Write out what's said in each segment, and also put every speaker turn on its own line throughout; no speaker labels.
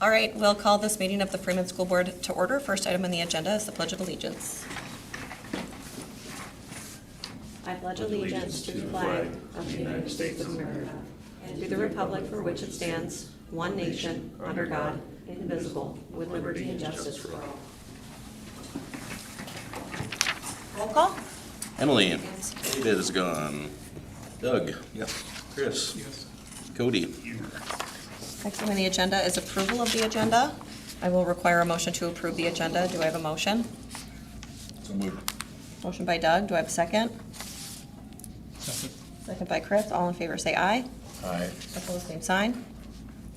All right, we'll call this meeting of the Freeman School Board to order. First item on the agenda is the Pledge of Allegiance. I pledge allegiance to the flag of the United States of America and to the republic for which it stands, one nation, under God, indivisible, with liberty and justice for all. Roll call.
Emily. David is gone. Doug.
Yes.
Chris.
Yes.
Cody.
Next on the agenda is approval of the agenda. I will require a motion to approve the agenda. Do I have a motion?
So moved.
Motion by Doug. Do I have a second?
Second.
Second by Chris. All in favor say aye.
Aye.
Opposed, same sign.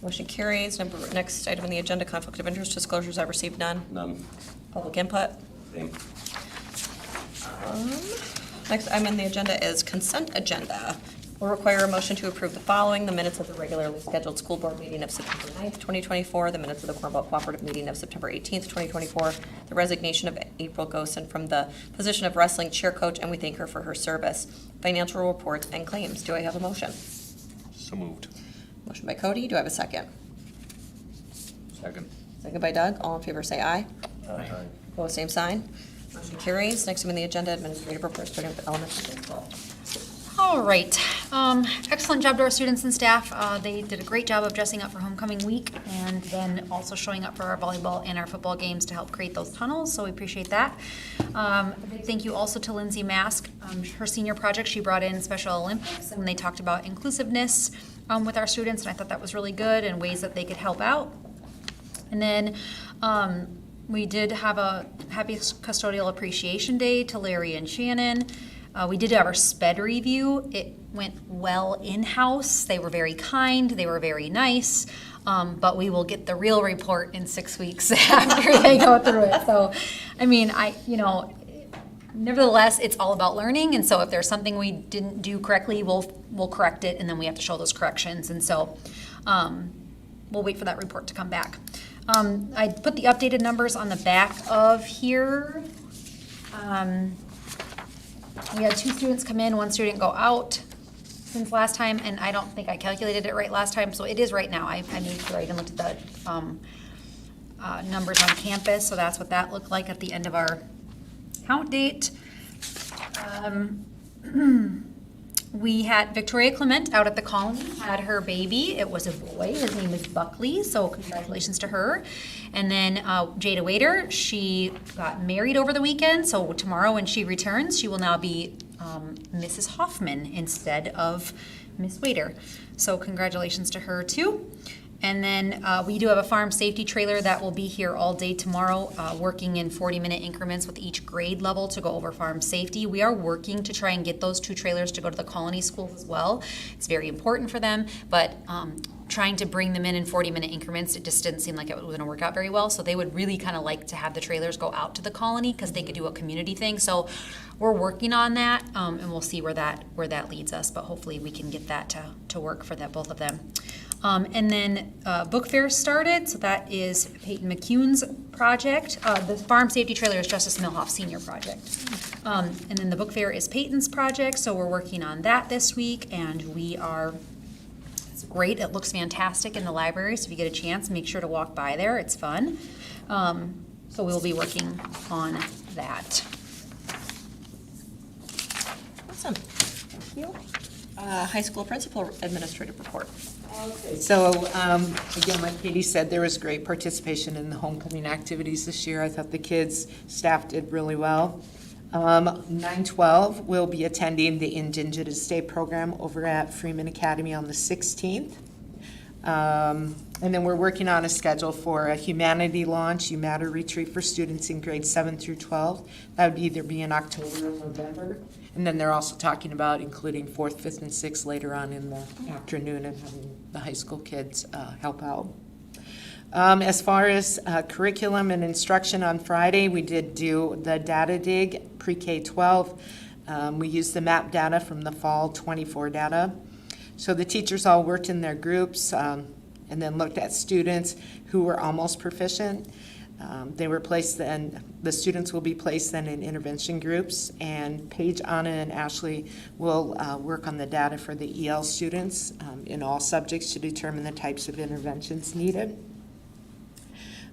Motion carries. Next item on the agenda, conflict of interest disclosures. I've received none.
None.
Public input.
Same.
Next item on the agenda is consent agenda. Will require a motion to approve the following: the minutes of the regularly scheduled school board meeting of September 9th, 2024, the minutes of the Cornwall Cooperative meeting of September 18th, 2024, the resignation of April Gosen from the position of wrestling cheer coach, and we thank her for her service, financial reports, and claims. Do I have a motion?
So moved.
Motion by Cody. Do I have a second?
Second.
Second by Doug. All in favor say aye.
Aye.
Opposed, same sign. Motion carries. Next item on the agenda, administrative reports starting with elementary principal.
All right. Excellent job to our students and staff. They did a great job of dressing up for homecoming week and then also showing up for our volleyball and our football games to help create those tunnels, so we appreciate that. A big thank you also to Lindsay Mask. Her senior project, she brought in Special Olympics, and they talked about inclusiveness with our students, and I thought that was really good and ways that they could help out. And then we did have a happy custodial appreciation day to Larry and Shannon. We did have our SPED review. It went well in-house. They were very kind. They were very nice. But we will get the real report in 6 weeks after they go through it. So, I mean, nevertheless, it's all about learning. And so if there's something we didn't do correctly, we'll correct it, and then we have to show those corrections. And so we'll wait for that report to come back. I put the updated numbers on the back of here. We had 2 students come in, 1 student go out since last time, and I don't think I calculated it right last time, so it is right now. I made sure I even looked at the numbers on campus, so that's what that looked like at the end of our count date. We had Victoria Clement out at the Colony, had her baby. It was a boy. His name is Buckley, so congratulations to her. And then Jada Waiter, she got married over the weekend, so tomorrow when she returns, she will now be Mrs. Hoffman instead of Miss Waiter. So congratulations to her too. And then we do have a farm safety trailer that will be here all day tomorrow, working in 40-minute increments with each grade level to go over farm safety. We are working to try and get those 2 trailers to go to the Colony schools as well. It's very important for them, but trying to bring them in 40-minute increments, it just didn't seem like it was going to work out very well. So they would really kind of like to have the trailers go out to the Colony because they could do a community thing. So we're working on that, and we'll see where that leads us. But hopefully we can get that to work for both of them. And then book fair started, so that is Peyton McCune's project. The farm safety trailer is Justice Milhoff's senior project. And then the book fair is Peyton's project, so we're working on that this week, and it's great. It looks fantastic in the library, so if you get a chance, make sure to walk by there. It's fun. So we'll be working on that.
Awesome. Thank you. High school principal administrative report.
Okay, so again, like Katie said, there was great participation in the homecoming activities this year. I thought the kids, staff did really well. 9/12 will be attending the Indigenous Day program over at Freeman Academy on the 16th. And then we're working on a schedule for a humanity launch, UMatter retreat for students in grades 7 through 12. That would either be in October or November. And then they're also talking about including 4th, 5th, and 6th later on in the afternoon and having the high school kids help out. As far as curriculum and instruction on Friday, we did do the data dig, pre-K-12. We used the map data from the fall 24 data. So the teachers all worked in their groups and then looked at students who were almost proficient. They were placed then, the students will be placed then in intervention groups, and Paige, Anna, and Ashley will work on the data for the EL students in all subjects to determine the types of interventions needed.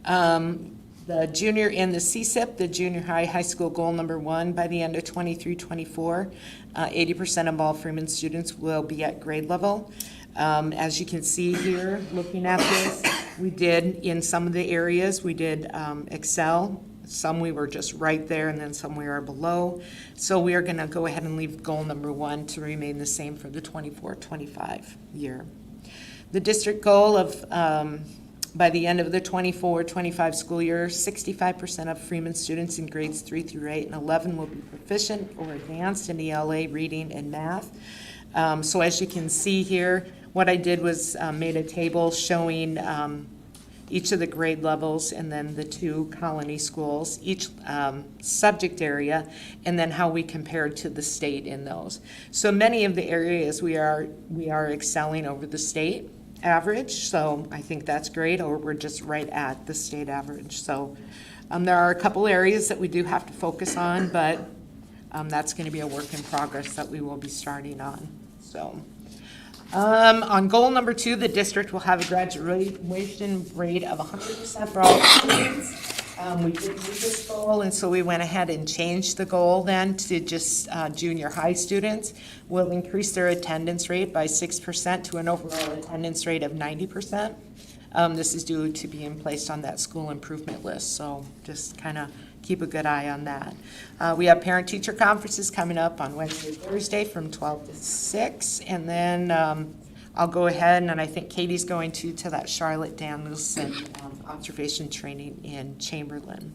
The junior in the CSIP, the junior high school goal number 1, by the end of 23-24, 80% of all Freeman students will be at grade level. As you can see here, looking at this, we did, in some of the areas, we did excel. Some we were just right there, and then some we are below. So we are going to go ahead and leave goal number 1 to remain the same for the 24-25 year. The district goal of by the end of the 24-25 school year, 65% of Freeman students in grades 3 through 8 and 11 will be proficient or advanced in ELA, reading, and math. So as you can see here, what I did was made a table showing each of the grade levels and then the 2 colony schools, each subject area, and then how we compared to the state in those. So many of the areas we are excelling over the state average, so I think that's great, or we're just right at the state average. So there are a couple areas that we do have to focus on, but that's going to be a work in progress that we will be starting on. So on goal number 2, the district will have a graduation rate of 100% for all students. We did meet this goal, and so we went ahead and changed the goal then to just junior high students. We'll increase their attendance rate by 6% to an overall attendance rate of 90%. This is due to being placed on that school improvement list, so just kind of keep a good eye on that. We have parent-teacher conferences coming up on Wednesday, Thursday from 12 to 6, and then I'll go ahead, and I think Katie's going to that Charlotte Danielson observation training in Chamberlain.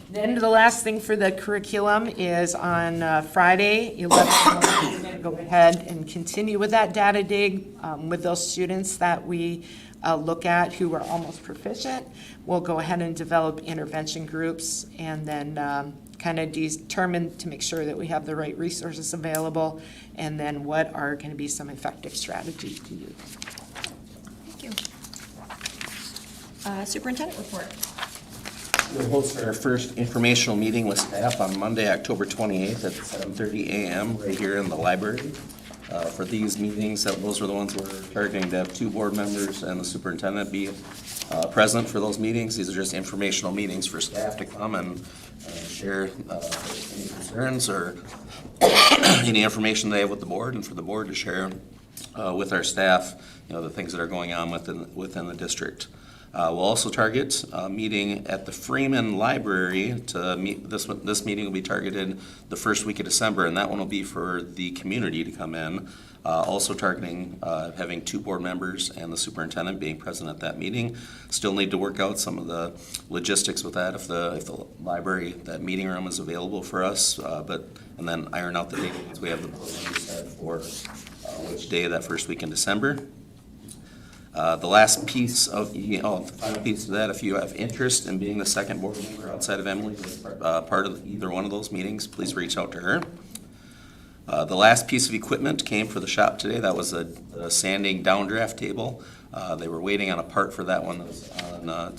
Then the last thing for the curriculum is on Friday, 11th, we're going to go ahead and continue with that data dig with those students that we look at who are almost proficient. We'll go ahead and develop intervention groups and then kind of determine to make sure that we have the right resources available, and then what are going to be some effective strategies to use.
Thank you. Superintendent report.
We'll host our first informational meeting with staff on Monday, October 28th at 7:30 a.m. right here in the library. For these meetings, those are the ones we're targeting to have 2 board members and the superintendent be present for those meetings. These are just informational meetings for staff to come and share any concerns or any information they have with the board, and for the board to share with our staff, the things that are going on within the district. We'll also target a meeting at the Freeman Library to meet. This meeting will be targeted the first week of December, and that one will be for the community to come in. Also targeting having 2 board members and the superintendent being present at that meeting. Still need to work out some of the logistics with that, if the library, that meeting room is available for us, and then iron out the date once we have the program set for which day of that first week in December. The last piece of, the final piece of that, if you have interest in being the second board member outside of Emily, part of either one of those meetings, please reach out to her. The last piece of equipment came for the shop today. That was a sanding downdraft table. They were waiting on a part for that one.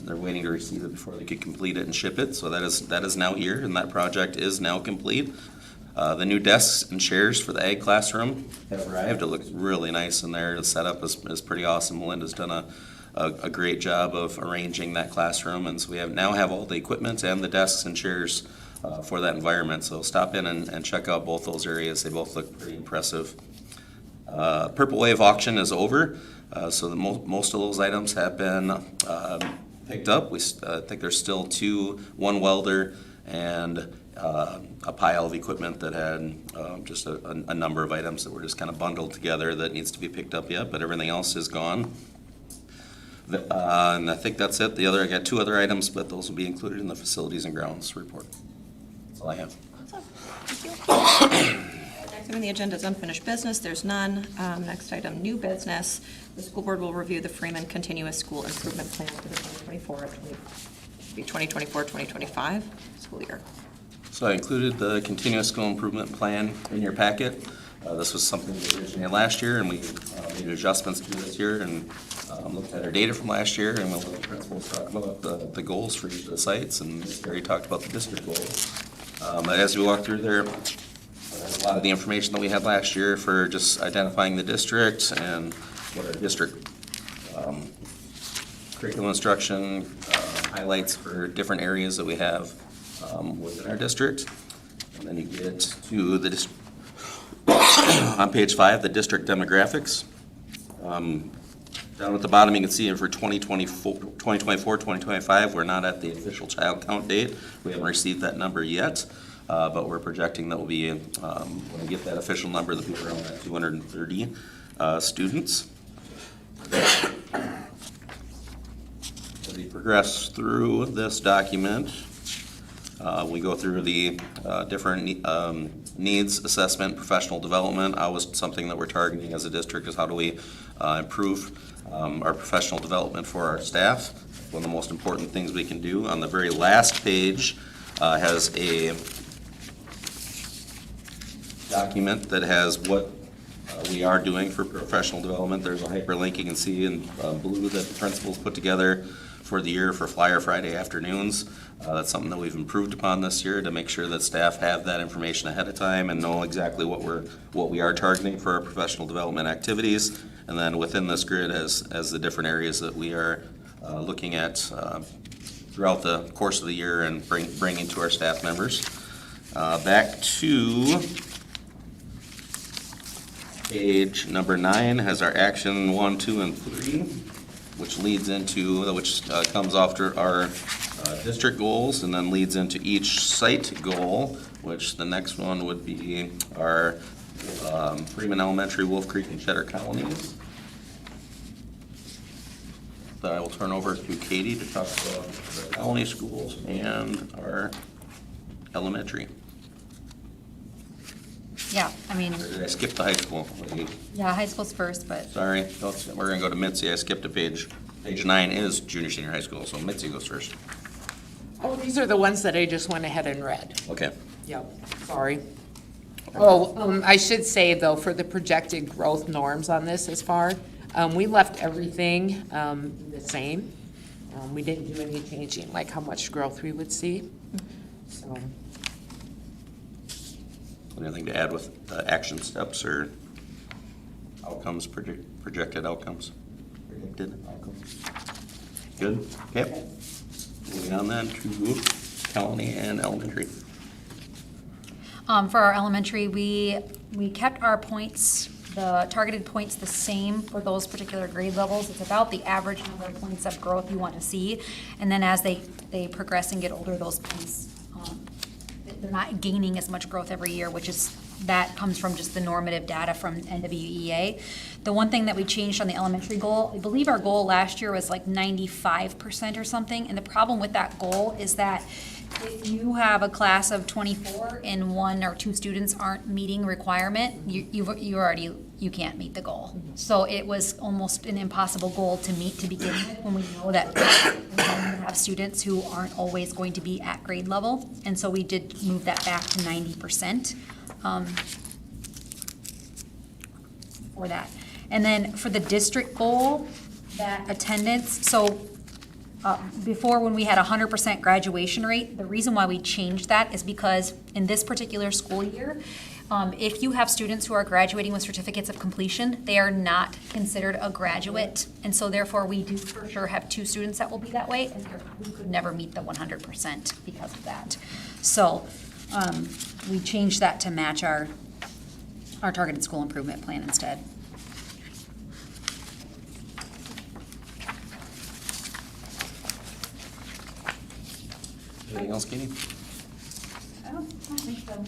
They're waiting to receive it before they could complete it and ship it. So that is now here, and that project is now complete. The new desks and chairs for the ag classroom have arrived. It looks really nice in there. The setup is pretty awesome. Melinda's done a great job of arranging that classroom, and so we now have all the equipment and the desks and chairs for that environment. So stop in and check out both those areas. They both look pretty impressive. Purple Wave auction is over, so most of those items have been picked up. I think there's still 1 welder and a pile of equipment that had just a number of items that were just kind of bundled together that needs to be picked up yet, but everything else is gone. And I think that's it. I got 2 other items, but those will be included in the facilities and grounds report. That's all I have.
Awesome. Thank you. Next item on the agenda is unfinished business. There's none. Next item, new business. The school board will review the Freeman Continuous School Improvement Plan for the 2024-2025 school year.
So I included the continuous school improvement plan in your packet. This was something we originally last year, and we made adjustments to this year, and looked at our data from last year, and we'll let the principals talk about the goals for each of the sites, and Gary talked about the district goals. But as we walk through there, a lot of the information that we had last year for just identifying the district and what our district curriculum instruction, highlights for different areas that we have within our district. And then you get to the, on page 5, the district demographics. Down at the bottom, you can see for 2024, we're not at the official child count date. We haven't received that number yet, but we're projecting that we'll be, when we get that official number, that'll be around that 230 students. As we progress through this document, we go through the different needs assessment, professional development. Always something that we're targeting as a district is how do we improve our professional development for our staff. One of the most important things we can do. On the very last page has a document that has what we are doing for professional development. There's a hyperlink you can see in blue that the principals put together for the year for Flyer Friday afternoons. That's something that we've improved upon this year to make sure that staff have that information ahead of time and know exactly what we are targeting for our professional development activities. And then within this grid as the different areas that we are looking at throughout the course of the year and bringing to our staff members. Back to page number 9 has our action 1, 2, and 3, which comes after our district goals and then leads into each site goal, which the next one would be our Freeman Elementary, Wolf Creek, and Cheddar Colonies. That I will turn over to Katie to talk about the colony schools and our elementary.
Yeah, I mean,
Or did I skip the high school?
yeah, high school's first, but
Sorry, we're gonna go to Mitzi. I skipped a page. Page 9 is junior, senior high school, so Mitzi goes first.
Oh, these are the ones that I just went ahead and read.
Okay.
Yep, sorry. Oh, I should say though, for the projected growth norms on this as far, we left everything the same. We didn't do any changing, like how much growth we would see, so.
Anything to add with action steps or outcomes, projected outcomes? Predicted outcomes? Good, okay. Moving on then to Colony and elementary.
for our elementary, we kept our points, the targeted points the same for those particular grade levels. It's about the average number of points of growth you want to see. And then as they progress and get older, those points, they're not gaining as much growth every year, that comes from just the normative data from NWEA. The one thing that we changed on the elementary goal, I believe our goal last year was like 95% or something. And the problem with that goal is that if you have a class of 24 and 1 or 2 students aren't meeting requirement, you can't meet the goal. So it was almost an impossible goal to meet to begin with when we know that we're going to have students who aren't always going to be at grade level. And so we did move that back to 90% for that. And then for the district goal, that attendance, so before when we had 100% graduation rate, the reason why we changed that is because in this particular school year, if you have students who are graduating with certificates of completion, they are not considered a graduate. And so therefore, we do for sure have 2 students that will be that way, and we could never meet the 100% because of that. So we changed that to match our targeted school improvement plan instead.
Anything else, Katie?
I don't think so.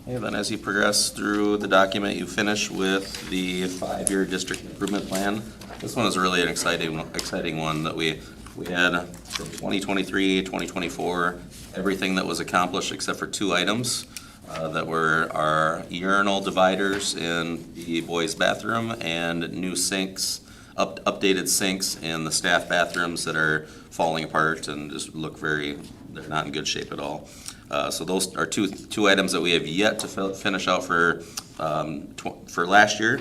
Okay, then as you progress through the document, you finish with the 5-year district improvement plan. This one is really an exciting one that we had from 2023, 2024, everything that was accomplished except for 2 items that were our urinal dividers in the boys' bathroom and new sinks, updated sinks in the staff bathrooms that are falling apart and just look they're not in good shape at all. So those are two items that we have yet to finish out for last year.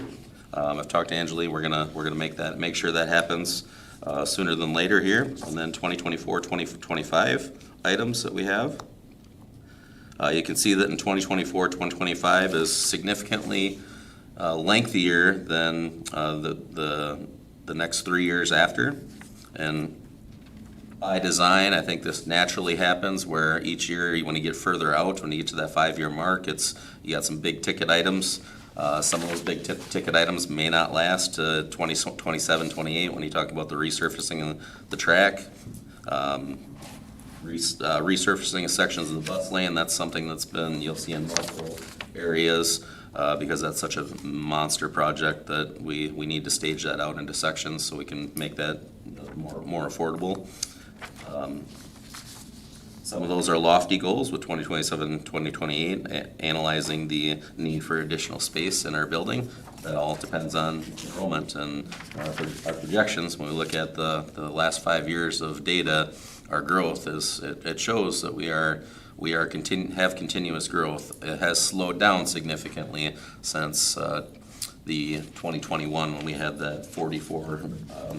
I've talked to Angeli. We're gonna make sure that happens sooner than later here. And then 2024, 2025 items that we have. You can see that in 2024, 2025 is significantly lengthier than the next 3 years after. And by design. I think this naturally happens where each year, when you get further out, when you get to that 5-year mark, you got some big ticket items. Some of those big ticket items may not last to 27, 28 when you talk about the resurfacing of the track. Resurfacing of sections of the bus lane, that's something that's been, you'll see in multiple areas, because that's such a monster project that we need to stage that out into sections so we can make that more affordable. Some of those are lofty goals with 2027, 2028, analyzing the need for additional space in our building. That all depends on enrollment and our projections. When we look at the last 5 years of data, our growth it shows that we have continuous growth. It has slowed down significantly since the 2021 when we had that 44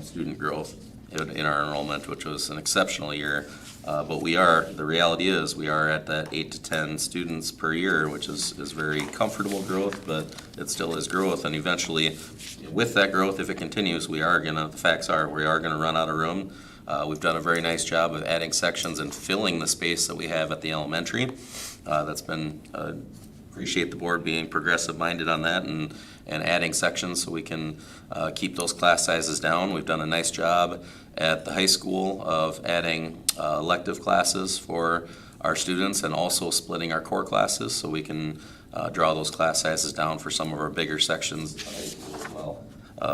student growth in our enrollment, which was an exceptional year. But the reality is we are at that 8 to 10 students per year, which is very comfortable growth, but it still is growth. And eventually, with that growth, if it continues, the facts are we are gonna run out of room. We've done a very nice job of adding sections and filling the space that we have at the elementary. That's been, appreciate the board being progressive-minded on that and adding sections so we can keep those class sizes down. We've done a nice job at the high school of adding elective classes for our students and also splitting our core classes so we can draw those class sizes down for some of our bigger sections at the high school as well.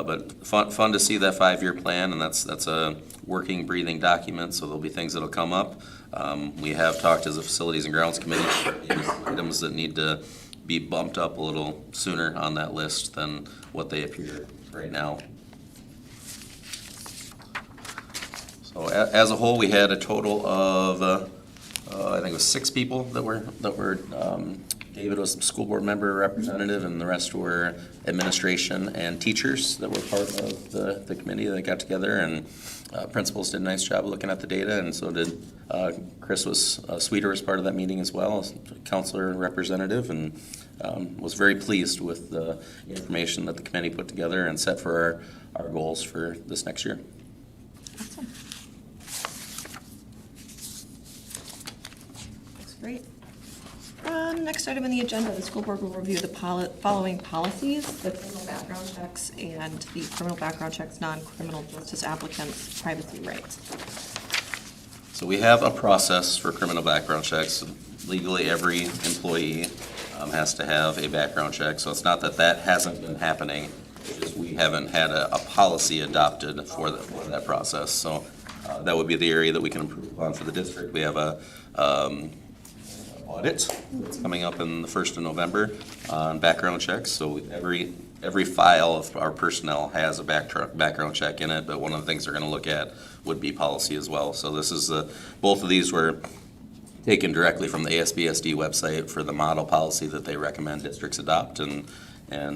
But fun to see that 5-year plan, and that's a working, breathing document, so there'll be things that'll come up. We have talked as a Facilities and Grounds Committee, items that need to be bumped up a little sooner on that list than what they appear right now. So as a whole, we had a total of, I think it was 6 people that were David was a school board member representative, and the rest were administration and teachers that were part of the committee that got together, and principals did a nice job of looking at the data, and so did Chris Sweeter was part of that meeting as well, as counselor and representative, and was very pleased with the information that the committee put together and set for our goals for this next year.
Awesome. That's great. Next item on the agenda, the school board will review the following policies: the criminal background checks and the criminal background checks non-criminal justice applicants' privacy rights.
So we have a process for criminal background checks. Legally, every employee has to have a background check, so it's not that hasn't been happening, it's just we haven't had a policy adopted for that process. So that would be the area that we can improve upon for the district. We have a audit that's coming up in the 1st of November on background checks. So every file of our personnel has a background check in it, but one of the things they're going to look at would be policy as well. So this is both of these were taken directly from the ASBSD website for the model policy that they recommend districts adopt and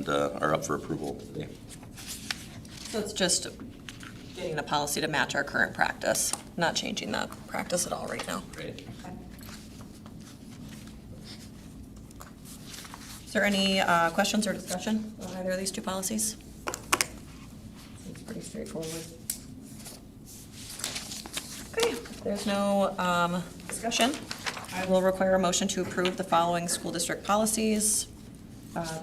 are up for approval today.
So it's just getting a policy to match our current practice, not changing that practice at all right now.
Right.
Is there any questions or discussion on either of these 2 policies? Seems pretty straightforward. Okay, if there's no discussion, I will require a motion to approve the following school district policies: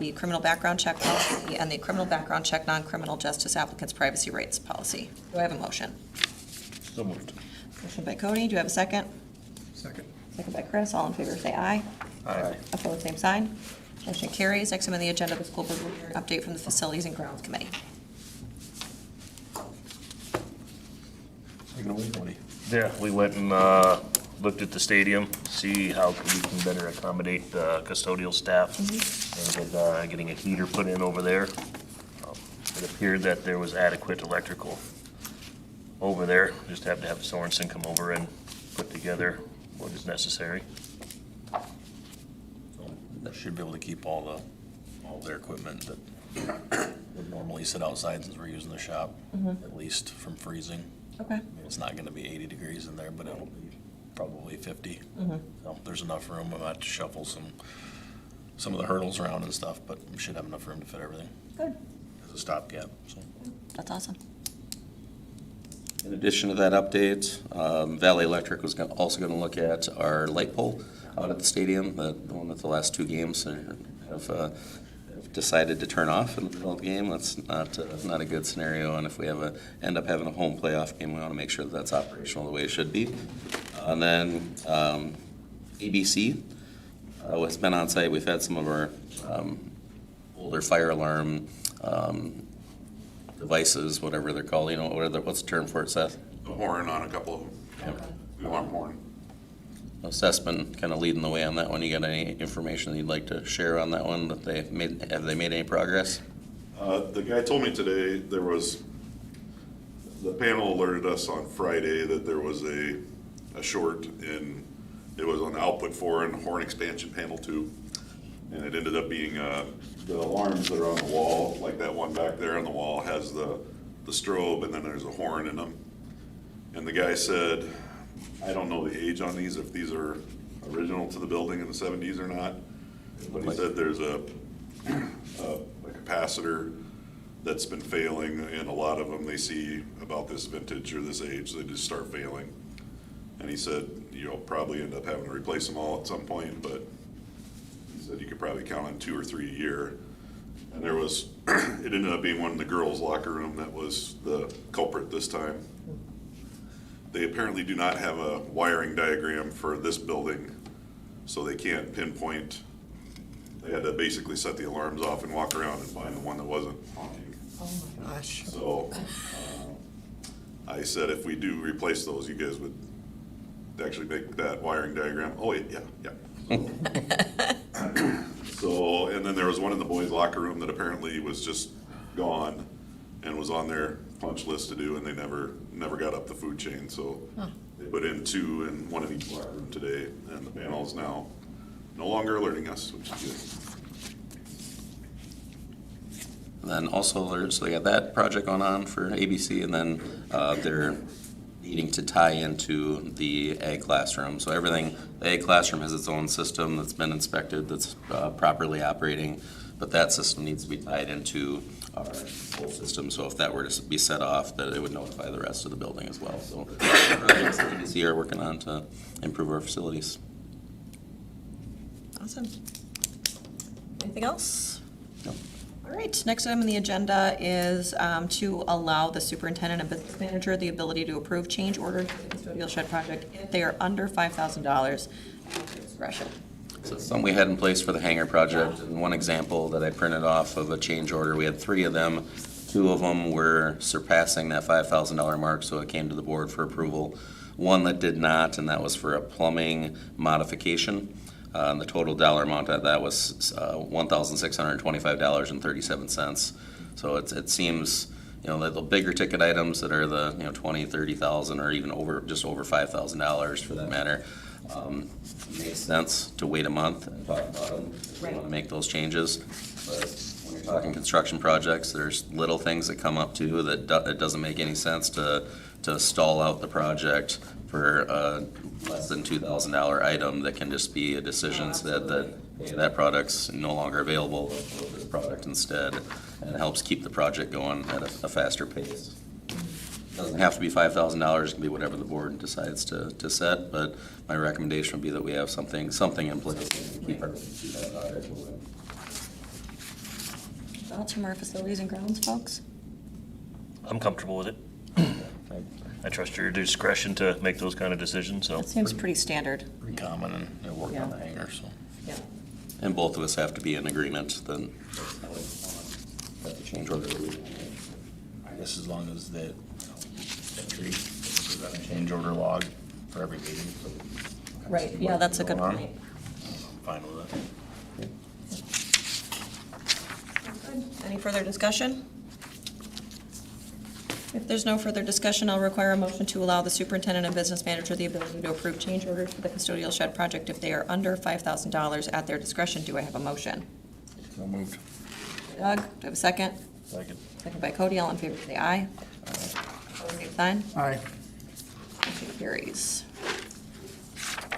the criminal background check policy and the criminal background check non-criminal justice applicants' privacy rights policy. Do I have a motion?
So moved.
Motion by Cody, do you have a second?
Second.
Second by Chris, all in favor say aye.
Aye.
Opposed, same sign. Motion carries. Next item on the agenda, the school board will hear an update from the Facilities and Grounds Committee.
Take it away, Cody.
Yeah, we went and looked at the stadium, see how we can better accommodate custodial staff, and getting a heater put in over there. It appeared that there was adequate electrical over there, just have to have Sorensen come over and put together what is necessary.
That should be able to keep all their equipment that would normally sit outside since we're using the shop, at least from freezing.
Okay.
I mean, it's not gonna be 80 degrees in there, but it'll be probably 50. So there's enough room. I'm gonna have to shuffle some of the hurdles around and stuff, but we should have enough room to fit everything
Good.
as a stopgap, so.
That's awesome.
In addition to that update, Valley Electric was also going to look at our light pole out at the stadium, the one that the last two games have decided to turn off in the middle of the game. That's not a good scenario, and if we end up having a home playoff game, we want to make sure that that's operational the way it should be. And then ABC has been on site. We've had some of our older fire alarm devices, whatever they're called, what's the term for it, Seth?
The horn on a couple of them. The alarm horn.
Seth's been kind of leading the way on that one. You got any information that you'd like to share on that one? Have they made any progress?
The guy told me today the panel alerted us on Friday that there was a short it was on the output 4 and horn expansion panel 2. And it ended up being the alarms that are on the wall, like that one back there on the wall has the strobe and then there's a horn in them. And the guy said, I don't know the age on these, if these are original to the building in the 70s or not. But he said there's a capacitor that's been failing, and a lot of them they see about this vintage or this age, they just start failing. And he said, you'll probably end up having to replace them all at some point, but he said you could probably count on 2 or 3 a year. And there was, it ended up being one in the girls' locker room that was the culprit this time. They apparently do not have a wiring diagram for this building, so they can't pinpoint. They had to basically set the alarms off and walk around and find the one that wasn't honking.
Oh my gosh.
So I said if we do replace those, you guys would actually make that wiring diagram. Oh, yeah. So, and then there was one in the boys' locker room that apparently was just gone and was on their punch list to do, and they never got up the food chain. So they put in 2 and 1 in each locker room today, and the panel is now no longer alerting us, which is good.
And then also, so they got that project going on for ABC, and then they're needing to tie into the ag classroom. So everything, the ag classroom has its own system that's been inspected, that's properly operating, but that system needs to be tied into our whole system. So if that were to be set off, that it would notify the rest of the building as well. So projects that ABC are working on to improve our facilities.
Awesome. Anything else?
No.
All right, next item on the agenda is to allow the superintendent and business manager the ability to approve change orders for the custodial shed project if they are under $5,000 at their discretion.
So it's something we had in place for the hangar project, and one example that I printed off of a change order, we had 3 of them. 2 of them were surpassing that $5,000 mark, so it came to the board for approval. 1 that did not, and that was for a plumbing modification. The total dollar amount of that was $1,625.37. So it seems, the bigger ticket items that are the, 20, 30,000, or even just over $5,000 for that matter, makes sense to wait a month and talk about them if we want to make those changes. But when you're talking construction projects, there's little things that come up too that it doesn't make any sense to stall out the project for a less than $2,000 item that can just be a decision that hey, that product's no longer available, let's go with this product instead, and it helps keep the project going at a faster pace. It doesn't have to be $5,000, it can be whatever the board decides to set, but my recommendation would be that we have something in place to keep that project moving.
Thoughts from our facilities and grounds folks?
I'm comfortable with it. I trust your discretion to make those kind of decisions, so.
That seems pretty standard.
Pretty common, and they work on the hangar, so.
Yeah.
And both of us have to be in agreement, then that's the change order.
I guess as long as that entry is on a change order log for every meeting. So
Right, yeah, that's a good
going on.
point.
Fine with it.
Any further discussion? If there's no further discussion, I'll require a motion to allow the superintendent and business manager the ability to approve change orders for the custodial shed project if they are under $5,000 at their discretion. Do I have a motion?
So moved.
Doug, do I have a second?
Second.
Second by Cody, all in favor, say aye. Opposed, same sign.
Aye.
Motion carries.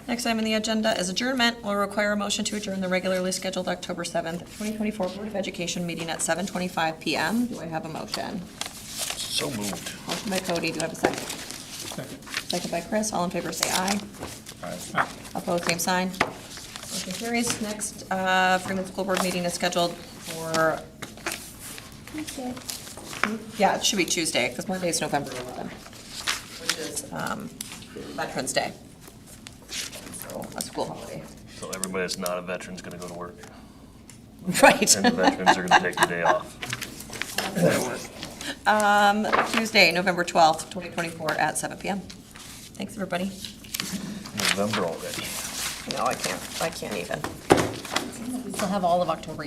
Next item on the agenda is adjournment. We'll require a motion to adjourn the regularly scheduled October 7th, 2024 Board of Education meeting at 7:25 PM. Do I have a motion?
So moved.
Motion by Cody, do I have a second? Second by Chris, all in favor say aye. Opposed, same sign. Motion carries. Next, Freeman School Board meeting is scheduled for Tuesday. Yeah, it should be Tuesday, because Monday is November 11th, which is Veterans Day. So, a school holiday.
So everybody that's not a veteran's gonna go to work,
Right.
and the veterans are gonna take the day off.
Tuesday, November 12th, 2024, at 7 PM. Thanks, everybody.
November already.
No, I can't even.
We still have all of October.